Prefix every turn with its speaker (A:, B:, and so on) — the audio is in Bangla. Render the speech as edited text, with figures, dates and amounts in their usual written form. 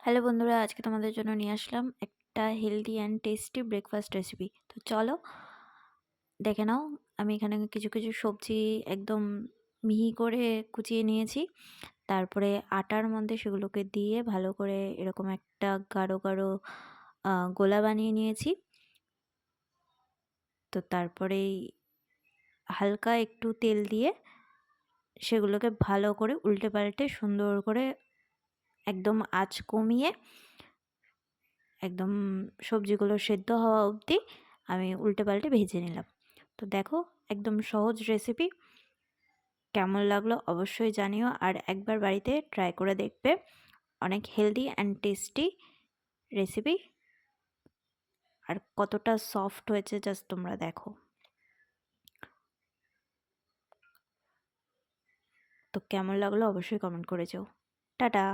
A: হ্যালো বন্ধুরা, আজকে তোমাদের জন্য নিয়ে আসলাম একটা healthy and tasty breakfast recipe. তো চলো দেখে নাও। আমি এখানে কিছু কিছু সবজি একদম মিহি করে কুচিয়ে নিয়েছি। তারপরে আটার মধ্যে সেগুলোকে দিয়ে ভালো করে এরকম একটা গাঢ় গাঢ় গোলা বানিয়ে নিয়েছি। তো তারপরেই হালকা একটু তেল দিয়ে সেগুলোকে ভালো করে উল্টে পাল্টে সুন্দর করে একদম আঁচ কমিয়ে একদম সবজিগুলো সেদ্ধ হওয়া অবধি আমি উল্টে পাল্টে ভেজে নিলাম। তো দেখো, একদম সহজ রেসিপি। কেমন লাগলো অবশ্যই জানিও, আর একবার বাড়িতে ট্রাই করে দেখবে। অনেক হেলদি অ্যান্ড টেস্টি রেসিপি, আর কতটা সফট হয়েছে জাস্ট তোমরা দেখো। তো কেমন লাগলো অবশ্যই কমেন্ট করে যেও। টাটা।